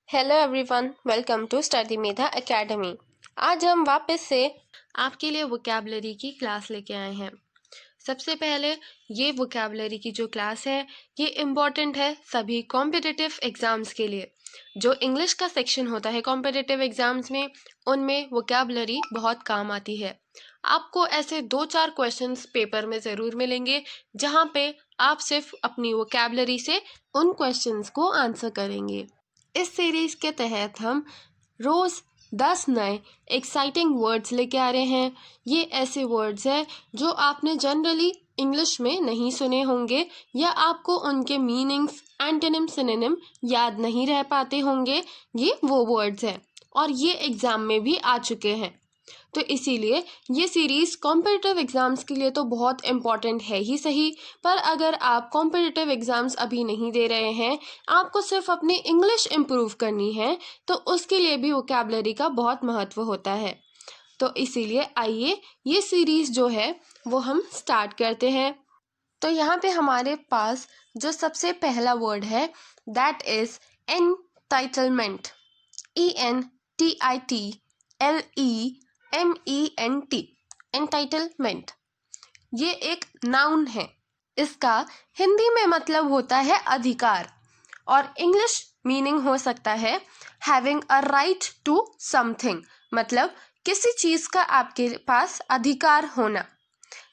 Hello everyone, welcome to study Medha academy. आज हम वापस से आपके लिए वोकैबुलरी की क्लास लेके आए हैं। सबसे पहले ये वोकैबुलरी की जो क्लास है ये इम्पॉर्टेंट है सभी कॉम्पिटिटिव एग्ज़ाम्स के लिए। जो इंग्लिश का सेक्शन होता है कॉम्पिटिटिव एग्ज़ाम्स में, उनमें वोकैबुलरी बहुत काम आती है। आपको ऐसे 2-4 क्वेश्चंस पेपर में ज़रूर मिलेंगे जहाँ पे आप सिर्फ अपनी वोकैबुलरी से उन क्वेश्चंस को आंसर करेंगे। इस सीरीज के तहत हम रोज़ 10 नए एक्साइटिंग वर्ड्स लेके आ रहे हैं। ये ऐसे वर्ड्स हैं जो आपने जनरली इंग्लिश में नहीं सुने होंगे या आपको उनके मीनिंग्स, एंटोनिम, सिनोनिम याद नहीं रह पाते होंगे। ये वो वर्ड्स हैं और ये एग्ज़ाम में भी आ चुके हैं। तो इसीलिए ये सीरीज़ कॉम्पिटिटिव एग्ज़ाम्स के लिए तो बहुत इम्पॉर्टेंट है ही सही, पर अगर आप कॉम्पिटिटिव एग्ज़ाम्स अभी नहीं दे रहे हैं, आपको सिर्फ अपनी इंग्लिश इम्प्रूव करनी है, तो उसके लिए भी वोकैबुलरी का बहुत महत्व होता है। तो इसीलिए आइए ये सीरीज़ जो है वो हम स्टार्ट करते हैं। तो यहाँ पे हमारे पास जो सबसे पहला वर्ड है that is entitlement. ENTITLEMENT, entitlement. ये एक नाउन है। इसका हिंदी में मतलब होता है अधिकार और इंग्लिश मीनिंग हो सकता है having a right to something, मतलब किसी चीज़ का आपके पास अधिकार होना।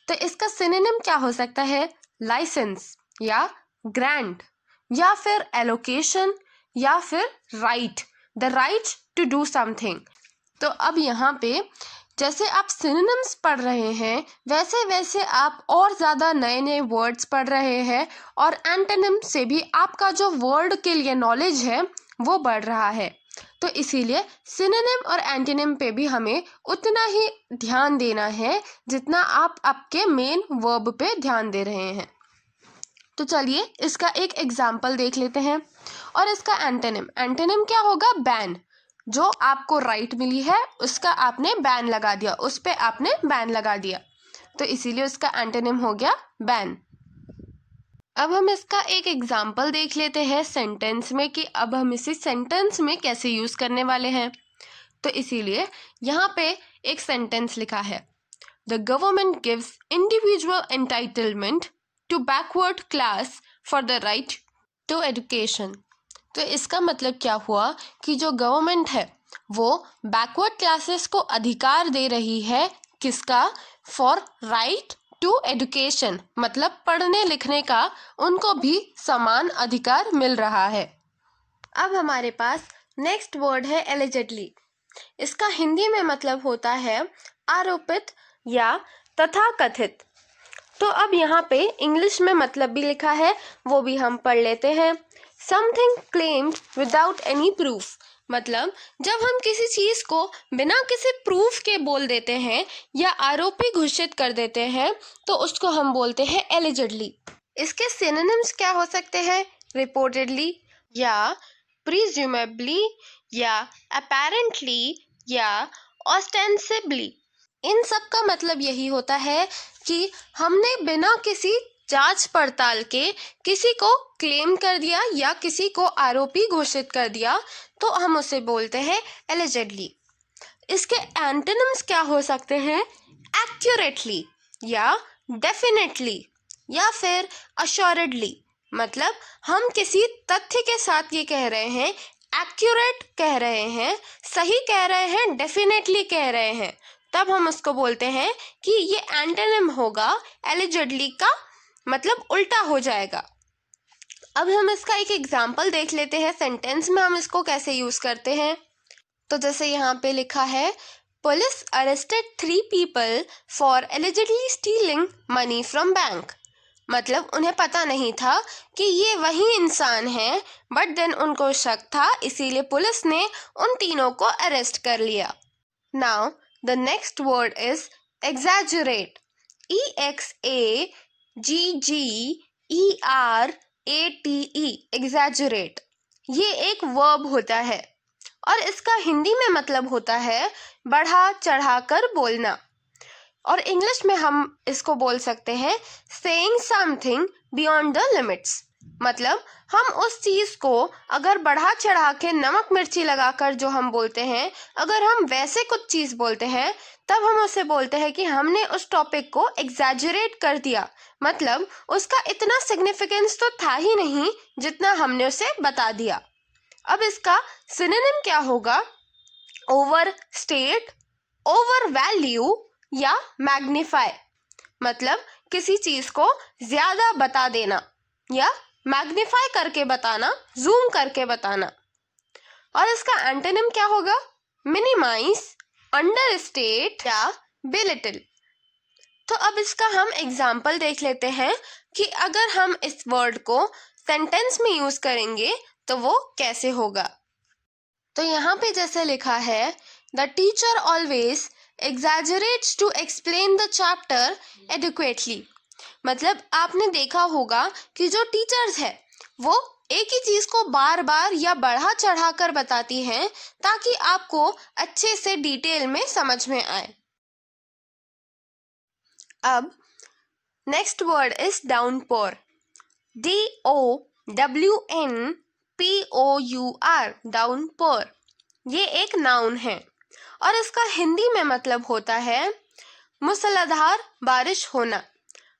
तो इसका सिनोनिम क्या हो सकता है? लाइसेंस या ग्रांट या फिर एलोकेशन या फिर right, the right to do something. तो अब यहाँ पे जैसे आप सिनोनिम्स पढ़ रहे हैं वैसे वैसे आप और ज़्यादा नए नए वर्ड्स पढ़ रहे हैं और एंटोनिम से भी आपका जो वर्ड के लिए नॉलेज है वो बढ़ रहा है। तो इसीलिए सिनोनिम और एंटोनिम पे भी हमें उतना ही ध्यान देना है जितना आप आपके मेन वर्ब पे ध्यान दे रहे हैं। तो चलिए इसका एक एग्जाम्पल देख लेते हैं। और इसका एंटोनिम क्या होगा? बैन। जो आपको राइट मिली है उसका आपने बैन लगा दिया, उस पे आपने बैन लगा दिया, तो इसीलिए उसका एंटोनिम हो गया बैन। अब हम इसका एक एग्जाम्पल देख लेते हैं सेंटेंस में कि अब हम इसे सेंटेंस में कैसे यूज़ करने वाले हैं। तो इसीलिए यहाँ पे एक सेंटेंस लिखा है, the government gives individual entitlement to backward class for the right to education. तो इसका मतलब क्या हुआ कि जो गवर्नमेंट है वो बैकवर्ड क्लासेस को अधिकार दे रही है, किसका? फॉर राइट टू एजुकेशन, मतलब पढ़ने लिखने का उनको भी समान अधिकार मिल रहा है। अब हमारे पास नेक्स्ट वर्ड है एलिजेडली। इसका हिंदी में मतलब होता है आरोपित या तथाकथित। तो अब यहाँ पे इंग्लिश में मतलब भी लिखा है, वो भी हम पढ़ लेते हैं। Something claimed without any proof, मतलब जब हम किसी चीज़ को बिना किसी प्रूफ के बोल देते हैं या आरोपी घोषित कर देते हैं तो उसको हम बोलते हैं एलिजेडली। इसके सिनोनिम्स क्या हो सकते हैं? रिपोर्टेडली या प्रिज्यूमेबली या अपेरेंटली या ऑस्टेंसिबली। इन सब का मतलब यही होता है कि हमने बिना किसी जांच पड़ताल के किसी को क्लेम कर दिया या किसी को आरोपी घोषित कर दिया तो हम उसे बोलते हैं एलिजेडली। इसके एंटोनिम्स क्या हो सकते हैं? एक्यूरेटली या डेफिनेटली या फिर अश्योरेडली, मतलब हम किसी तथ्य के साथ ये कह रहे हैं, एक्यूरेट कह रहे हैं, सही कह रहे हैं, डेफिनेटली कह रहे हैं, तब हम उसको बोलते हैं कि ये एंटोनिम होगा एलिजेडली का, मतलब उल्टा हो जाएगा। अब हम इसका एक एग्जाम्पल देख लेते हैं, सेंटेंस में हम इसको कैसे यूज़ करते हैं। तो जैसे यहाँ पे लिखा है, police arrested 3 people for allegedly stealing money from bank. मतलब उन्हें पता नहीं था कि ये वही इंसान है, बट देन उनको शक था, इसीलिए पुलिस ने उन तीनों को अरेस्ट कर लिया। Now the next word is exaggerate. EXAGGERATE, exaggerate। ये एक वर्ब होता है और इसका हिंदी में मतलब होता है बढ़ा चढ़ाकर बोलना, और इंग्लिश में हम इसको बोल सकते हैं saying something beyond the limits, मतलब हम उस चीज को अगर बढ़ा चढ़ा के नमक मिर्ची लगाकर जो हम बोलते हैं, अगर हम वैसे कुछ चीज बोलते हैं तब हम उसे बोलते हैं कि हमने उस टॉपिक को एग्जैजरेट कर दिया। मतलब उसका इतना सिग्निफिकेंस तो था ही नहीं जितना हमने उसे बता दिया। अब इसका सिनोनिम क्या होगा? ओवर स्टेट, ओवर वैल्यू या मैग्नीफाई। मतलब किसी चीज को ज्यादा बता देना या मैग्नीफाई करके बताना, जूम करके बताना। और इसका एंटोनिम क्या होगा? मिनिमाइज, अंडरस्टेट या बिलिटल। तो अब इसका हम एग्जाम्पल देख लेते हैं कि अगर हम इस वर्ड को सेंटेंस में यूज करेंगे तो वो कैसे होगा। तो यहाँ पे जैसे लिखा है, the teacher always exaggerates to explain the chapter adequately। मतलब आपने देखा होगा कि जो टीचर्स है वो एक ही चीज को बार बार या बढ़ा चढ़ा कर बताती हैं ताकि आपको अच्छे से डिटेल में समझ में आए। अब next word is downpour. DOWNPOUR, downpour. ये एक नाउन है और इसका हिंदी में मतलब होता है मूसलाधार बारिश होना।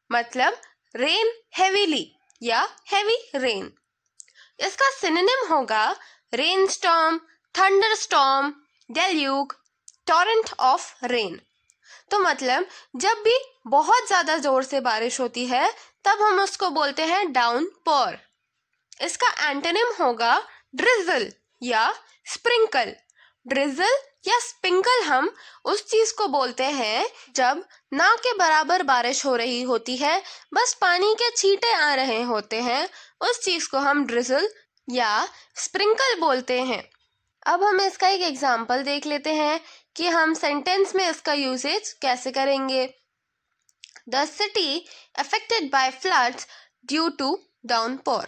मतलब रेन हेवीली या हेवी रेन। इसका सिनोनिम होगा rain storm, thunder storm, deluge, torrent of rain. तो मतलब जब भी बहुत ज्यादा जोर से बारिश होती है तब हम उसको बोलते हैं डाउनपोर। इसका एंटोनिम होगा ड्रिजल या स्प्रिंकल। ड्रिजल या स्प्रिंकल हम उस चीज को बोलते हैं जब ना के बराबर बारिश हो रही होती है, बस पानी के छींटे आ रहे होते हैं, उस चीज को हम ड्रिजल या स्प्रिंकल बोलते हैं। अब हम इसका एक एग्जाम्पल देख लेते हैं कि हम सेंटेंस में इसका यूसेज कैसे करेंगे। The city affected by floods due to downpour.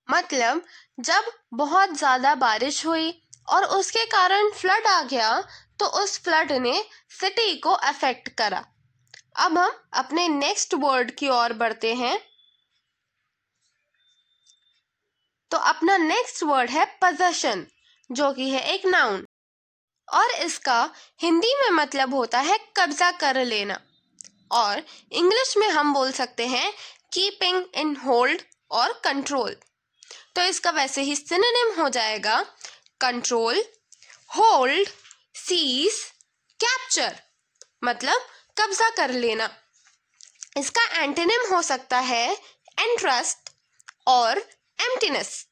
मतलब जब बहुत ज्यादा बारिश हुई और उसके कारण फ्लड आ गया तो उस फ्लड ने सिटी को अफेक्ट करा। अब हम अपने नेक्स्ट वर्ड की ओर बढ़ते हैं। तो अपना नेक्स्ट वर्ड है पोजेशन, जो कि है एक नाउन और इसका हिंदी में मतलब होता है कब्जा कर लेना, और इंग्लिश में हम बोल सकते हैं कीपिंग इन होल्ड और कंट्रोल। तो इसका वैसे ही सिनोनिम हो जाएगा कंट्रोल, होल्ड, सीज, कैप्चर। मतलब कब्जा कर लेना। इसका एंटोनिम हो सकता है एंट्रस्ट और एम्प्टीनेस।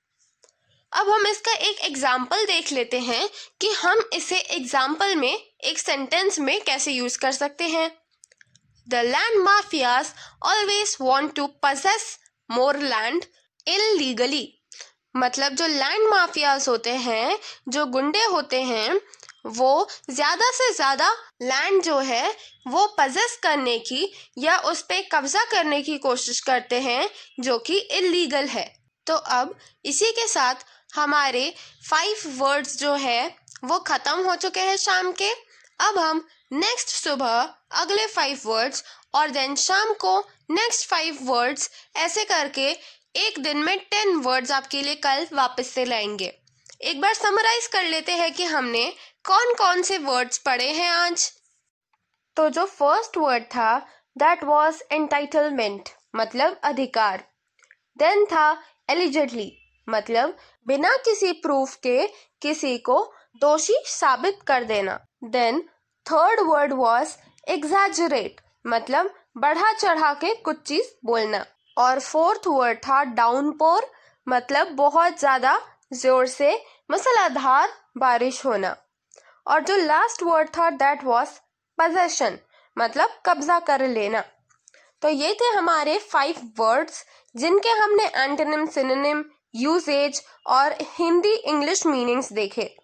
अब हम इसका एक एग्जाम्पल देख लेते हैं कि हम इसे एग्जाम्पल में एक सेंटेंस में कैसे यूज कर सकते हैं। The land mafias always want to possess more land illegally. मतलब जो लैंड माफियाज होते हैं, जो गुंडे होते हैं, वो ज्यादा से ज्यादा लैंड जो है वो पजेस करने की या उस पे कब्जा करने की कोशिश करते हैं जो कि इलीगल है। तो अब इसी के साथ हमारे 5 वर्ड्स जो है वो खत्म हो चुके हैं शाम के। अब हम नेक्स्ट सुबह अगले 5 वर्ड्स और देन शाम को नेक्स्ट 5 वर्ड्स, ऐसे करके एक दिन में 10 वर्ड्स आपके लिए कल वापस से लाएंगे। एक बार समराइज कर लेते हैं कि हमने कौन कौन से वर्ड्स पढ़े हैं आज। तो जो फर्स्ट वर्ड था दैट वाज एंटाइटलमेंट, मतलब अधिकार। देन था एलिजिडली, मतलब बिना किसी प्रूफ के किसी को दोषी साबित कर देना। Then third word was exaggerate, मतलब बढ़ा चढ़ा के कुछ चीज बोलना। और फोर्थ वर्ड था डाउनपोर, मतलब बहुत ज्यादा जोर से मूसलाधार बारिश होना। और जो लास्ट वर्ड था दैट वाज पोजेशन, मतलब कब्जा कर लेना। तो ये थे हमारे 5 वर्ड्स जिनके हमने एंटोनिम, सिनोनिम, यूसेज और हिंदी इंग्लिश मीनिंग्स देखे।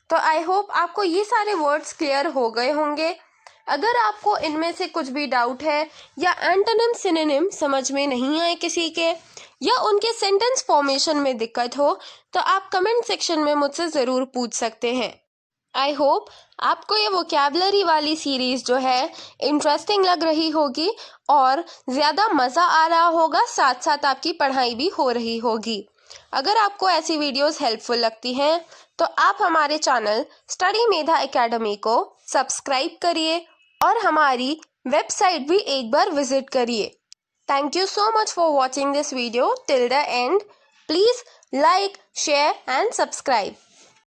तो आई होप आपको ये सारे वर्ड्स क्लियर हो गए होंगे। अगर आपको इनमें से कुछ भी डाउट है या एंटोनिम, सिनोनिम समझ में नहीं आए किसी के, या उनके सेंटेंस फॉर्मेशन में दिक्कत हो, तो आप कमेंट सेक्शन में मुझसे ज़रूर पूछ सकते हैं। आई होप आपको ये वोकैबलरी वाली सीरीज़ जो है इंटरेस्टिंग लग रही होगी और ज़्यादा मज़ा आ रहा होगा, साथ साथ आपकी पढ़ाई भी हो रही होगी। अगर आपको ऐसी वीडियोस हेल्पफुल लगती हैं तो आप हमारे चैनल स्टडी मेधा एकेडमी को सब्सक्राइब करिए और हमारी वेबसाइट भी एक बार विजिट करिए। Thank you so much for watching this video till the end. Please like, share and subscribe.